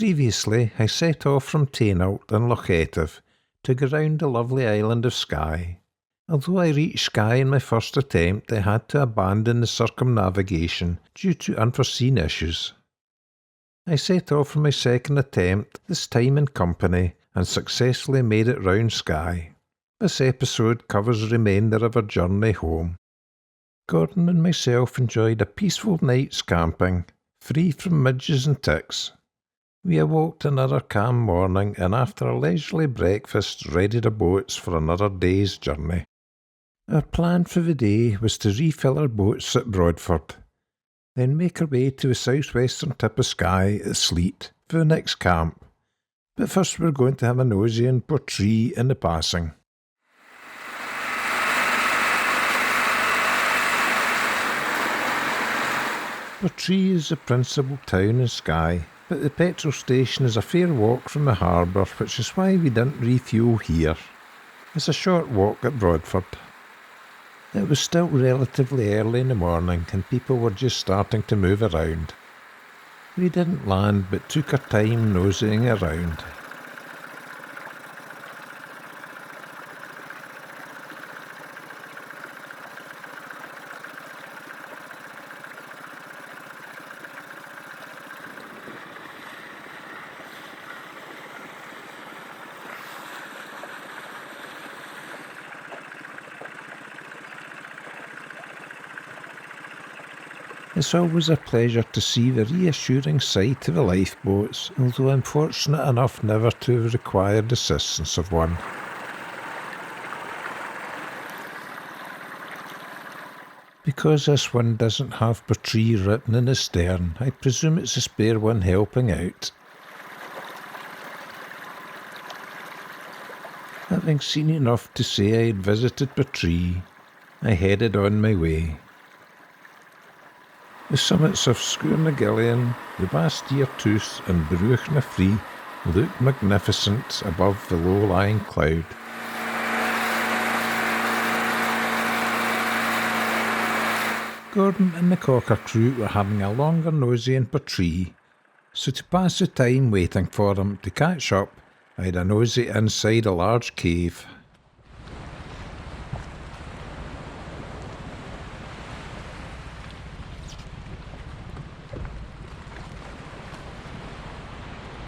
Previously, I set off from Taynuilt and Lochative to go round the lovely island of Skye. Although I reached Skye in my first attempt, I had to abandon the circumnavigation due to unforeseen issues. I set off for my second attempt, this time in company, and successfully made it round Skye. This episode covers the remainder of our journey home. Gordon and myself enjoyed a peaceful night's camping, free from midges and ticks. We awoke another calm morning and after a leisurely breakfast readied our boats for another day's journey. Our plan for the day was to refill our boats at Broadford, then make our way to the southwestern tip of Skye at Sleat for the next camp. But first we're going to have a nosy in Portree in the passing. Portree is the principal town in Skye, but the petrol station is a fair walk from the harbour, which is why we didn't refuel here. It's a short walk at Broadford. It was still relatively early in the morning and people were just starting to move around. We didn't land but took our time nosying around. It's always a pleasure to see the reassuring sight of the lifeboats, although I'm fortunate enough never to have required assistance of one. Because this one doesn't have Portree written in the stern, I presume it's a spare one helping out. Having seen enough to say I had visited Portree, I headed on my way. The summits of Skye, the Bastille Tooth and Bruch na Free look magnificent above the low-lying cloud. Gordon and the Cocker crew were having a longer nosy in Portree, so to pass the time waiting for them to catch up, I had a nosy inside a large cave.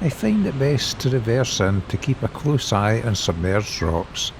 I find it best to reverse in to keep a close eye on submerged rocks.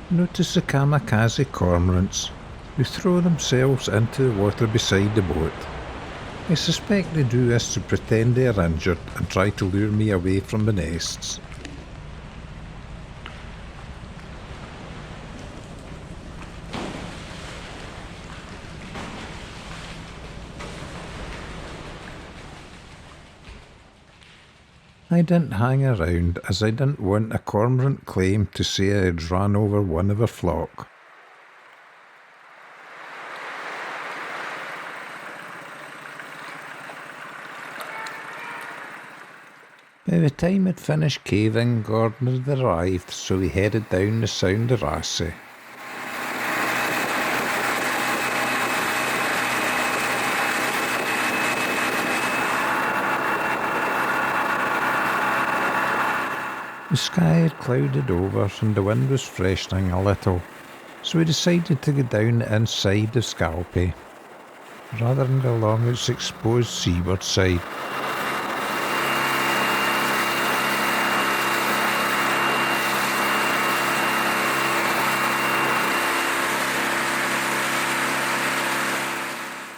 Notice the kamikaze cormorants, who throw themselves into the water beside the boat. I suspect they do this to pretend they are injured and try to lure me away from the nests. I didn't hang around as I didn't want a cormorant claim to say I had run over one of a flock. By the time I'd finished caving, Gordon had arrived, so we headed down the Sound of Raasay. The sky had clouded over and the wind was freshening a little, so we decided to go down the inside of Skye, rather than go along its exposed seaward side.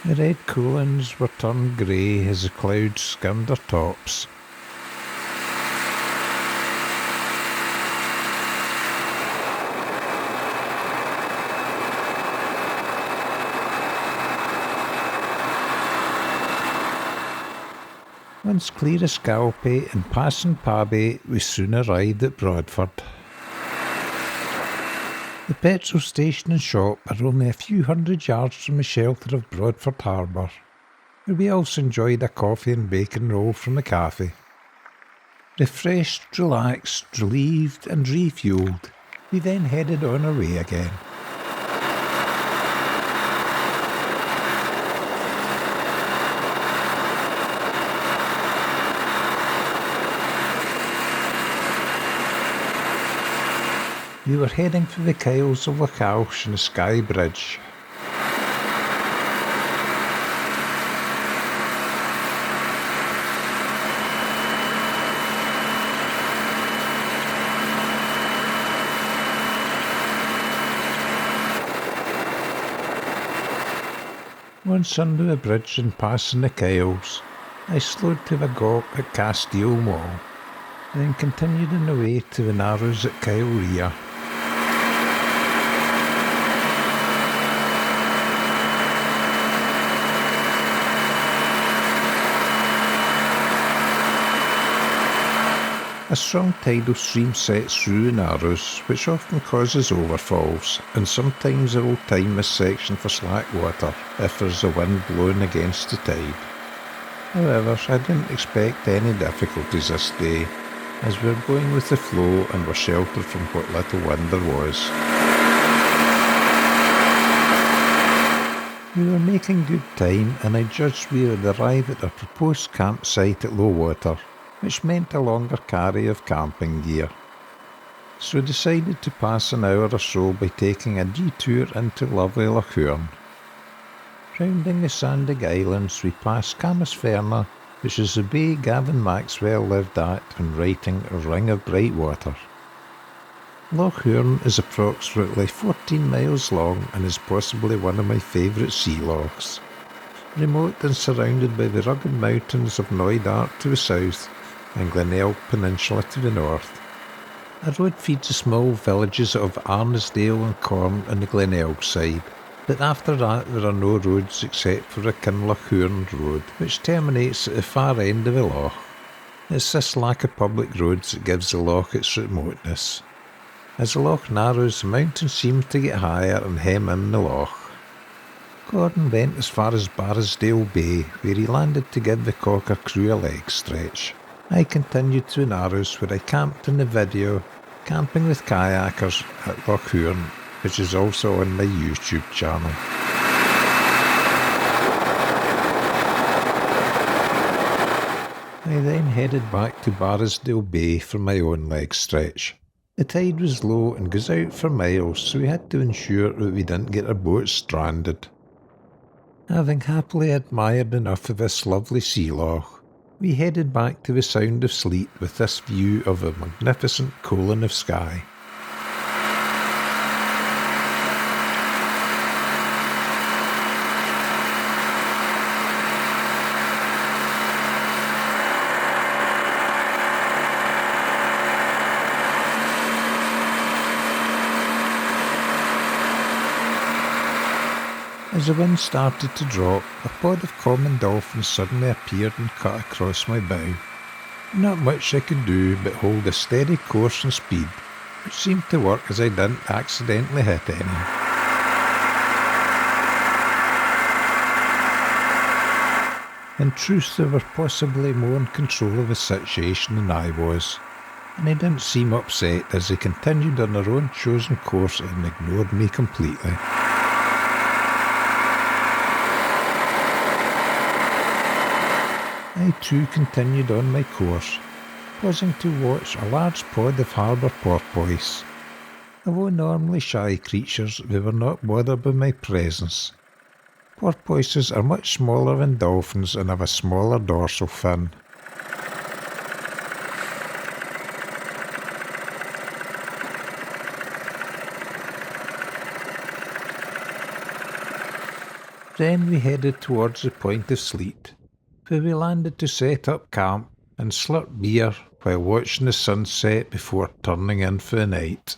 The red coolings were turned grey as the clouds skimmed their tops. Once clear of Skye and passing Pabby, we soon arrived at Broadford. The petrol station and shop are only a few hundred yards from the shelter of Broadford Harbour, where we also enjoyed a coffee and bacon roll from the cafe. Refreshed, relaxed, relieved and refuelled, we then headed on our way again. We were heading for the Kyles of Wilcox and the Skye Bridge. Once under the bridge and passing the Kyles, I slowed to the gawk at Castile Mall, then continued on the way to the Narrows at Kyle Rear. A strong tidal stream sets through the Narrows, which often causes overfalls, and sometimes it will time this section for slack water if there's a wind blowing against the tide. However, I didn't expect any difficulties this day, as we were going with the flow and were sheltered from what little wind there was. We were making good time, and I judged we would arrive at our proposed campsite at low water, which meant a longer carry of camping gear. So decided to pass an hour or so by taking a detour into lovely Loch Hourn. Rounding the Sandig Islands, we passed Camasferna, which is the bay Gavin Maxwell lived at when writing A Ring of Bright Water. Loch Hourn is approximately 14 miles long and is possibly one of my favourite sea lochs. Remote and surrounded by the rugged mountains of Knoydart to the south and Glenelg Peninsula to the north. A road feeds the small villages of Arnisdale and Corn on the Glenelg side, but after that there are no roads except for the Kinloch Hourn Road, which terminates at the far end of the loch. It's this lack of public roads that gives the loch its remoteness. As the loch narrows, the mountains seem to get higher and hem in the loch. Gordon went as far as Barrisdale Bay, where he landed to give the Cocker crew a leg stretch. I continued to the Narrows, where I camped in the video Camping with Kayakers at Loch Hourn, which is also on my YouTube channel. I then headed back to Barrisdale Bay for my own leg stretch. The tide was low and goes out for miles, so we had to ensure that we didn't get our boat stranded. Having happily admired enough of this lovely sea loch, we headed back to the Sound of Sleat with this view of a magnificent colon of Skye. As the wind started to drop, a pod of common dolphins suddenly appeared and cut across my bow. Not much I could do but hold a steady course and speed, which seemed to work as I didn't accidentally hit any. In truth, they were possibly more in control of the situation than I was, and they didn't seem upset as they continued on their own chosen course and ignored me completely. I too continued on my course, pausing to watch a large pod of harbour porpoise. Although normally shy creatures, they were not bothered by my presence. Porpoises are much smaller than dolphins and have a smaller dorsal fin. Then we headed towards the Point of Sleat, where we landed to set up camp and slurp beer while watching the sunset before turning in for the night.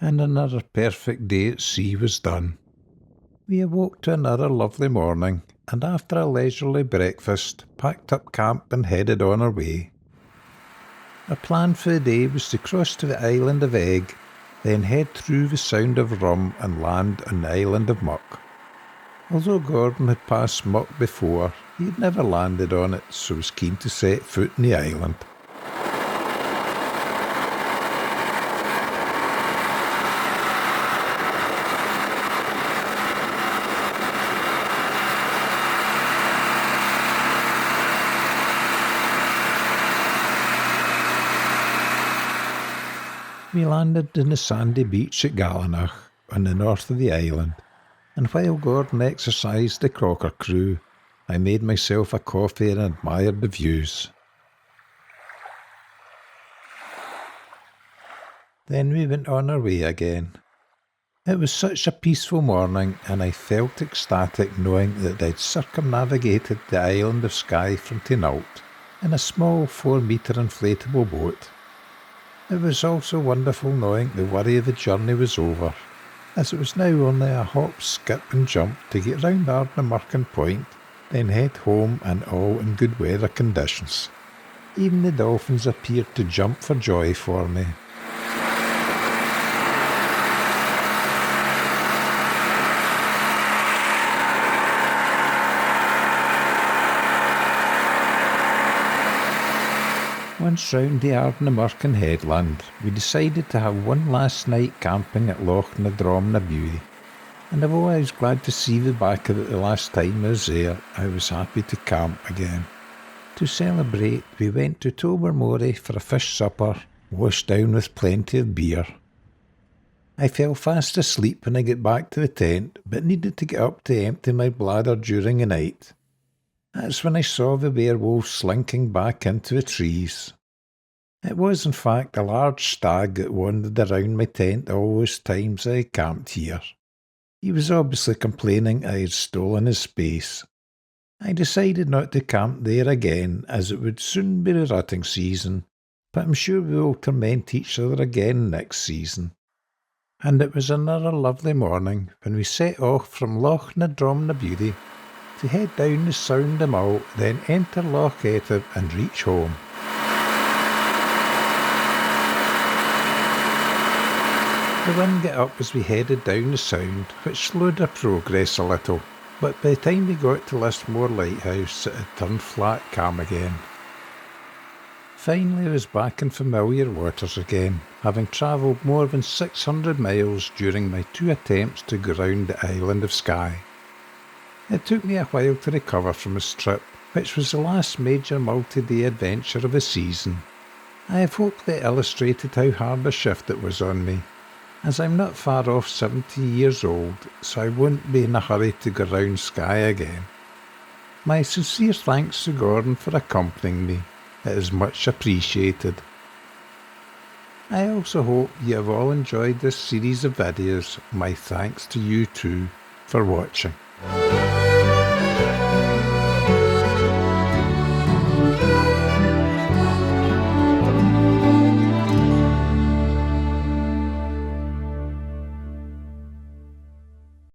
And another perfect day at sea was done. We awoke to another lovely morning, and after a leisurely breakfast, packed up camp and headed on our way. Our plan for the day was to cross to the island of Egg, then head through the Sound of Rum and land on the island of Muck. Although Gordon had passed Muck before, he had never landed on it, so was keen to set foot in the island. We landed in the sandy beach at Gallinach, on the north of the island, and while Gordon exercised the Crocker crew, I made myself a coffee and admired the views. Then we went on our way again. It was such a peaceful morning, and I felt ecstatic knowing that I'd circumnavigated the island of Skye from Taynuilt in a small 4-metre inflatable boat. It was also wonderful knowing the worry of the journey was over, as it was now only a hop, skip and jump to get round Ardnamurchan Point, then head home, and all in good weather conditions. Even the dolphins appeared to jump for joy for me. Once round the Ardnamurchan headland, we decided to have one last night camping at Loch na Drom and although I was glad to see the back of it the last time I was there, I was happy to camp again. To celebrate, we went to Tobermory for a fish supper, washed down with plenty of beer. I fell fast asleep when I got back to the tent, but needed to get up to empty my bladder during the night. That's when I saw the werewolf slinking back into the trees. It was in fact a large stag that wandered around my tent all those times I camped here. He was obviously complaining I had stolen his space. I decided not to camp there again, as it would soon be the rutting season, but I'm sure we will torment each other again next season. And it was another lovely morning when we set off from Loch na Drom to head down the Sound of Mull, then enter Loch Etive and reach home. The wind got up as we headed down the Sound, which slowed our progress a little, but by the time we got to Listmore Lighthouse it had turned flat calm again. Finally I was back in familiar waters again, having travelled more than 600 miles during my 2 attempts to go round the island of Skye. It took me a while to recover from this trip, which was the last major multi-day adventure of the season. I have hopefully illustrated how hard a shift it was on me, as I'm not far off 70 years old, so I won't be in a hurry to go round Skye again. My sincere thanks to Gordon for accompanying me. It is much appreciated. I also hope you have all enjoyed this series of videos. My thanks to you too for watching.